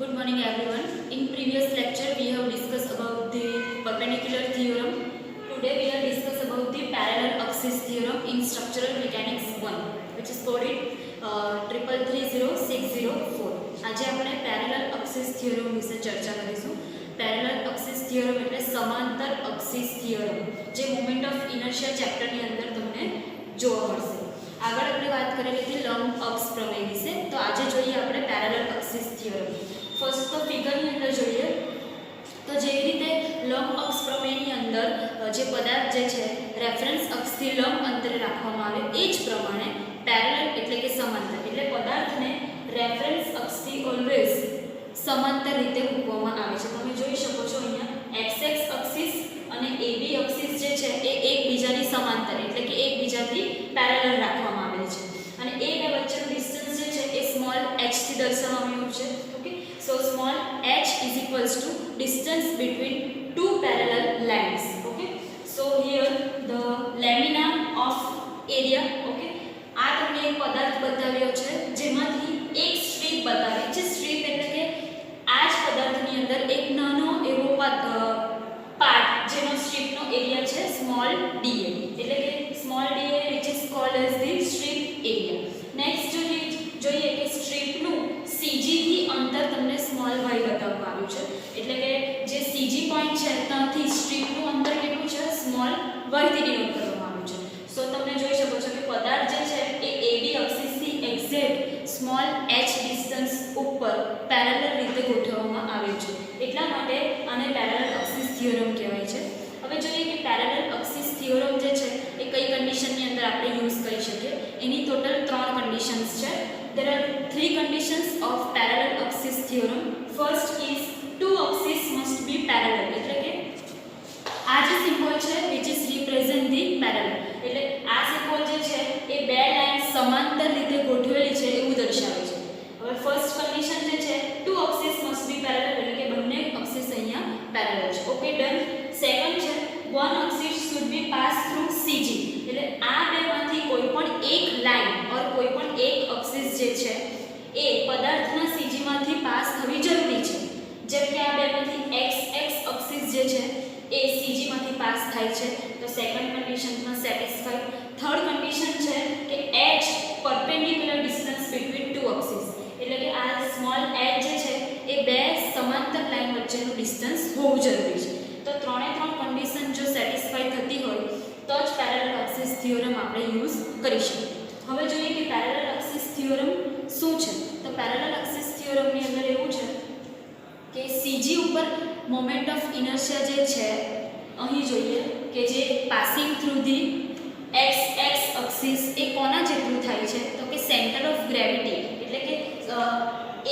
Good morning everyone. In previous lecture we have discussed about the perpendicular theorem. Today we are discuss about the parallel axis theorem in structural mechanics 1 which is called it 330604. આજે આપણે parallel axis theorem વિશે ચર્ચા કરીશું. Parallel axis theorem એટલે સમાંતર axis theorem જે moment of inertia chapter ની અંદર તમને જોવા મળશે. આગળ આપણે વાત કરેલી હતી લંબ અક્ષ પ્રમેય વિશે, તો આજે જોઈએ આપણે પેરેલલ એક્સિસ થિયરમ. ફર્સ્ટ તો ફિગરની અંદર જોઈએ તો જેવી રીતે લંબ અક્ષ પ્રમેયની અંદર જે પદાર્થ જે છે રેફરન્સ અક્ષથી લંબ અંતરે રાખવામાં આવે એ જ પ્રમાણે પેરેલલ એટલે કે સમાંતર એટલે પદાર્થને રેફરન્સ અક્ષથી ઓલવેઝ સમાંતર રીતે મૂકવામાં આવે છે. તમે જોઈ શકો છો અહીંયા એક્સ એક્સ અક્ષિસ અને એબી અક્ષિસ જે છે એ એકબીજાની સમાંતર એટલે કે એકબીજાથી પેરેલલ રાખવામાં આવેલ છે અને એ બે વચ્ચેનું ડિસ્ટન્સ જે છે એ સ્મોલ h થી દર્શાવવામાં આવ્યું છે. Okay, so small h is equals to distance between two parallel lines. Okay, so here the lamina of area. Okay, આ તમને એક પદાર્થ બતાવ્યો છે જેમાંથી એક સ્ટ્રીપ બતાવી છે. સ્ટ્રીપ એટલે કે આ જ પદાર્થની અંદર એક નાનો એવો પાર્ટ જેનો સ્ટ્રીપનો એરિયા છે સ્મોલ da એટલે કે small da which is called as the strip area. Next જોઈએ કે સ્ટ્રીપનું cg થી અંતર તમને સ્મોલ y બતાવવામાં આવ્યું છે એટલે કે જે cg પોઈન્ટ છે ત્યાંથી સ્ટ્રીપનું અંતર કેટલું છે સ્મોલ y થી ડિનોટ કરવામાં આવ્યું છે. સો તમે જોઈ શકો છો કે પદાર્થ જે છે એ ab એક્સિસથી એક્ઝેક્ટ સ્મોલ h ડિસ્ટન્સ ઉપર પેરેલલ રીતે ગોઠવવામાં આવે છે એટલા માટે આને પેરેલલ એક્સિસ થિયરમ કહેવાય છે. હવે જોઈએ કે પેરેલલ એક્સિસ થિયરમ જે છે એ કઈ કન્ડિશનની અંદર આપણે યુઝ કરી શકીએ. એની ટોટલ 3 કન્ડિશન્સ છે. There are 3 conditions of parallel axis theorem. First is two axes must be parallel એટલે કે આ જે સિમ્બોલ છે which is represent the parallel એટલે આ સિમ્બોલ જે છે એ બે લાઈન સમાંતર રીતે ગોઠવેલી છે એવું દર્શાવે છે. હવે ફર્સ્ટ કન્ડિશન જે છે two axes must be parallel એટલે કે બંને એક્સિસ અહીંયા પેરેલલ છે. Okay, done. સેકન્ડ છે one axis should be pass through cg એટલે આ બેમાંથી કોઈ પણ એક લાઈન ઓર કોઈ પણ એક એક્સિસ જે છે એ પદાર્થના cg માંથી પાસ થવી જરૂરી છે. જેમ કે આ બેમાંથી x x એક્સિસ જે છે એ cg માંથી પાસ થાય છે તો સેકન્ડ કન્ડિશનમાં સેટિસ્ફાઈ. થર્ડ કન્ડિશન છે કે h perpendicular distance between two axis એટલે કે આ સ્મોલ h જે છે એ બે સમાંતર લાઈન વચ્ચેનું ડિસ્ટન્સ હોવું જરૂરી છે. તો ત્રણે ત્રણ કન્ડિશન જો સેટિસ્ફાઈ થતી હોય તો જ પેરેલલ એક્સિસ થિયરમ આપણે યુઝ કરી શકીએ. હવે જોઈએ કે પેરેલલ એક્સિસ થિયરમ શું છે. તો પેરેલલ એક્સિસ થિયરમની અંદર એવું છે કે cg ઉપર મોમેન્ટ ઓફ ઇનર્શિયા જે છે અહીં જોઈએ કે જે passing through the x x axis એ કોના જેટલું થાય છે તો કે સેન્ટર ઓફ ગ્રેવિટી એટલે કે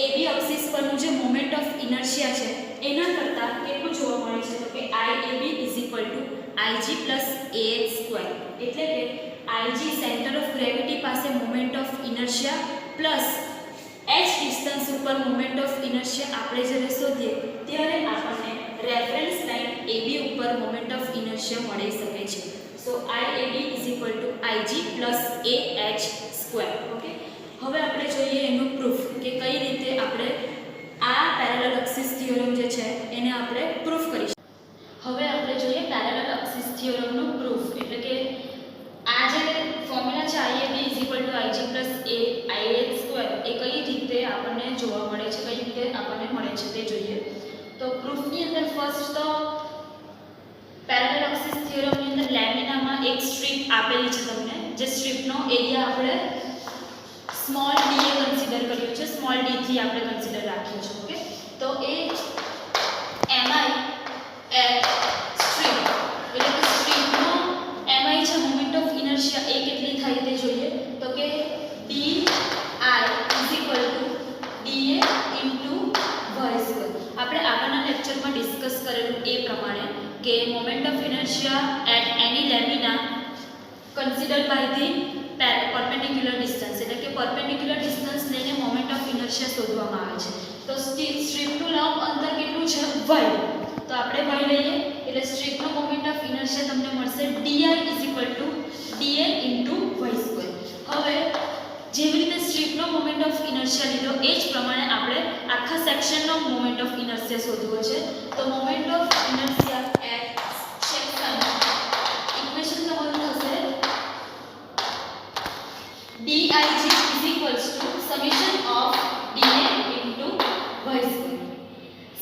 ab એક્સિસ પરનું જે મોમેન્ટ ઓફ ઇનર્શિયા છે એના કરતાં કેટલું જોવા મળે છે તો કે iab ig + ax² એટલે કે ig સેન્ટર ઓફ ગ્રેવિટી પાસે moment of inertia plus h distance ઉપર મોમેન્ટ ઓફ ઇનર્શિયા આપણે જ્યારે શોધીએ ત્યારે આપણને રેફરન્સ લાઇન ab ઉપર મોમેન્ટ ઓફ ઇનર્શિયા મળી શકે છે. સો iab = ig + ah². ઓકે, હવે આપણે જોઈએ એનું પ્રૂફ કે કઈ રીતે આપણે આ પેરેલલ એક્સિસ થિયરમ જે છે એને આપણે પ્રૂફ કરી શકીએ. હવે આપણે જોઈએ પેરેલલ એક્સિસ થિયરમનું પ્રૂફ એટલે કે આ જે ફોર્મ્યુલા છે iab = ig + ax² એ કઈ રીતે આપણને જોવા મળે છે, કઈ રીતે આપણને મળે છે તે જોઈએ. તો પ્રૂફની અંદર ફર્સ્ટ તો પેરેલલ એક્સિસ થિયરમની અંદર લેમિનામાં એક સ્ટ્રીપ આપેલી છે તમને, જે સ્ટ્રીપનો એરિયા આપણે સ્મોલ d એ કન્સિડર કર્યો છે, સ્મોલ d થી આપણે કન્સિડર રાખ્યો છે. ઓકે, તો એ mi સ્ટ્રીપ એટલે કે સ્ટ્રીપનો mi છે મોમેન્ટ ઓફ ઇનર્શિયા એ કેટલી થાય તે જોઈએ. તો કે di = da × y². આપણે આગળના લેક્ચરમાં ડિસ્કસ કરેલું એ પ્રમાણે કે moment of inertia at any lamina consider by the perpendicular distance એટલે કે પરપેન્ડિક્યુલર ડિસ્ટન્સ લઈને મોમેન્ટ ઓફ ઇનર્શિયા શોધવામાં આવે છે. તો સ્ટ્રીપનું લંબ અંતર કેટલું છે y, તો આપણે y લઈએ એટલે સ્ટ્રીપનો મોમેન્ટ ઓફ ઇનર્શિયા તમને મળશે di = da × y². હવે જેવી રીતે સ્ટ્રીપનો મોમેન્ટ ઓફ ઇનર્શિયા લીધો એ જ પ્રમાણે આપણે આખા સેક્શનનો મોમેન્ટ ઓફ ઇનર્શિયા શોધવો છે. તો moment of inertia at section equation તમારું થશે dij summation of dA into y square.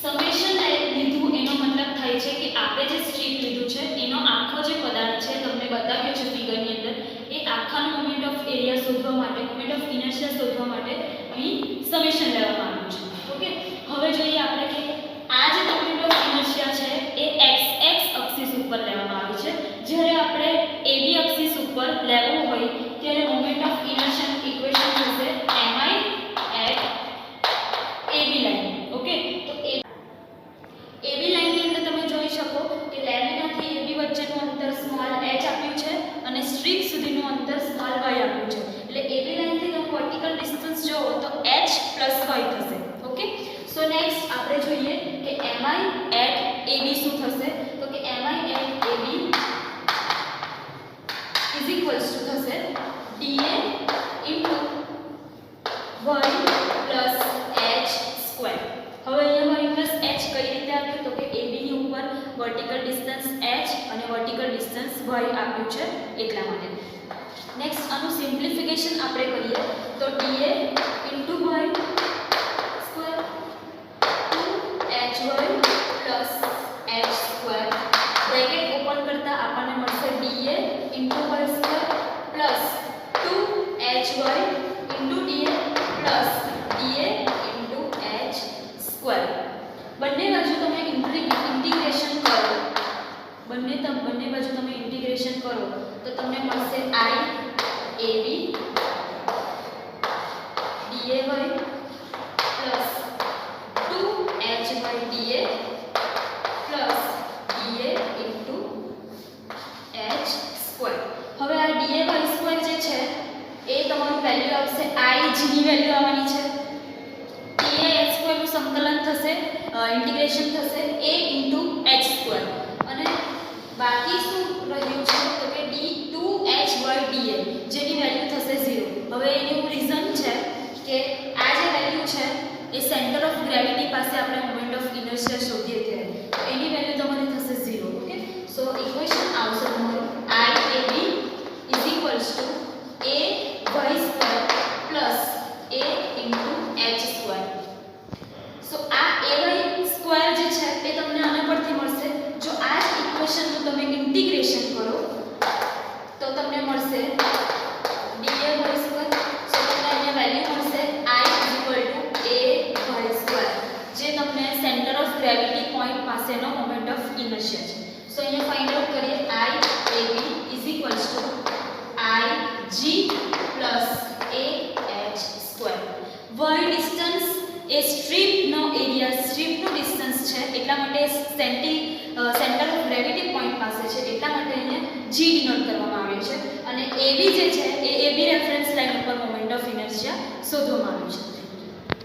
Summation લીધું એનો મતલબ થાય છે કે આપણે જે સ્ટ્રીપ લીધું છે એનો આખો જે પદાર્થ છે તમને બતાવ્યો છે ફિગરની અંદર, એ આખાનો મોમેન્ટ ઓફ એરિયા શોધવા માટે, મોમેન્ટ ઓફ ઇનર્શિયા શોધવા માટે અહીં સમેશન લેવામાં આવ્યું છે. ઓકે, હવે જોઈએ આપણે કે આ જે મોમેન્ટ ઓફ ઇનર્શિયા છે એ x એક્સિસ ઉપર લેવામાં આવી છે. જ્યારે આપણે AB એક્સિસ ઉપર લેવું હોય ત્યારે મોમેન્ટ ઓફ ઇનર્શિયા ઇક્વેશન થશે mi at AB line. Okay, તો AB લાઈનની અંદર તમે જોઈ શકો કે લેમિનાથી AB વચ્ચેનું અંતર સ્મોલ h આપ્યું છે અને સ્ટ્રીપ સુધીનું અંતર સ્મોલ y આપ્યું છે. એટલે AB લાઈનથી તમે વર્ટિકલ ડિસ્ટન્સ જોવો તો h + y થશે. ઓકે, સો નેક્સ્ટ આપણે જોઈએ કે mi at AB શું થશે. તો કે mi at AB is equals two થશે dA into y plus h square. હવે અહીંયા y plus h કઈ રીતે આપ્યું તો કે AB ની ઉપર વર્ટિકલ ડિસ્ટન્સ h અને વર્ટિકલ ડિસ્ટન્સ y આપ્યું છે એટલા માટે. નેક્સ્ટ આનું સિમ્પ્લિફિકેશન આપણે કરીએ તો dA into y square 2hy plus h square bracket open કરતા આપણને મળશે dA into y square plus 2hy into dA plus dA into h square. બંને બાજુ તમે ઇન્ટિગ્રેશન કરો, બંને બાજુ તમે ઇન્ટિગ્રેશન કરો તો તમને મળશે I AB dAy plus 2hy dA plus dA into h square. હવે આ dA y square જે છે એ તમારું વેલ્યુ આવશે I g ની વેલ્યુ આવવાની છે. dA h square નું સંકલન થશે, ઇન્ટિગ્રેશન થશે a into h square અને બાકી શું રહ્યું છે તો કે d2hy dA જેની વેલ્યુ થશે 0. હવે એનું રીઝન છે કે આ જે વેલ્યુ છે એ સેન્ટર ઓફ ગ્રેવિટી પાસે આપણે મોમેન્ટ ઓફ ઇનર્શિયા શોધીએ ત્યારે તો એની વેલ્યુ તમારી થશે 0. ઓકે, સો ઇક્વેશન આવશે તમારું IAB is equals to ay square plus a into h square. So આ ay સ્ક્વેર જે છે એ તમને આના પરથી મળશે. જો આ જ ઇક્વેશનનું તમે ઇન્ટિગ્રેશન કરો તો તમને મળશે dA y સ્ક્વેર. સો તમને અહીંયા વેલ્યુ મળશે I equal to ay square જે તમને સેન્ટર ઓફ ગ્રેવિટી પોઈન્ટ પાસેનો મોમેન્ટ ઓફ ઇનર્શિયા છે. સો અહીંયા ફાઇન્ડ આઉટ કરીએ IAB is equals to IG plus AH square. y distance એ સ્ટ્રીપનો એરિયા, સ્ટ્રીપનું ડિસ્ટન્સ છે એટલા માટે સેન્ટર ઓફ ગ્રેવિટી પોઈન્ટ પાસે છે એટલા માટે એને g ડિનોટ કરવામાં આવે છે અને AB જે છે એ AB રેફરન્સ લાઇન ઉપર મોમેન્ટ ઓફ ઇનર્શિયા શોધવામાં આવ્યું છે.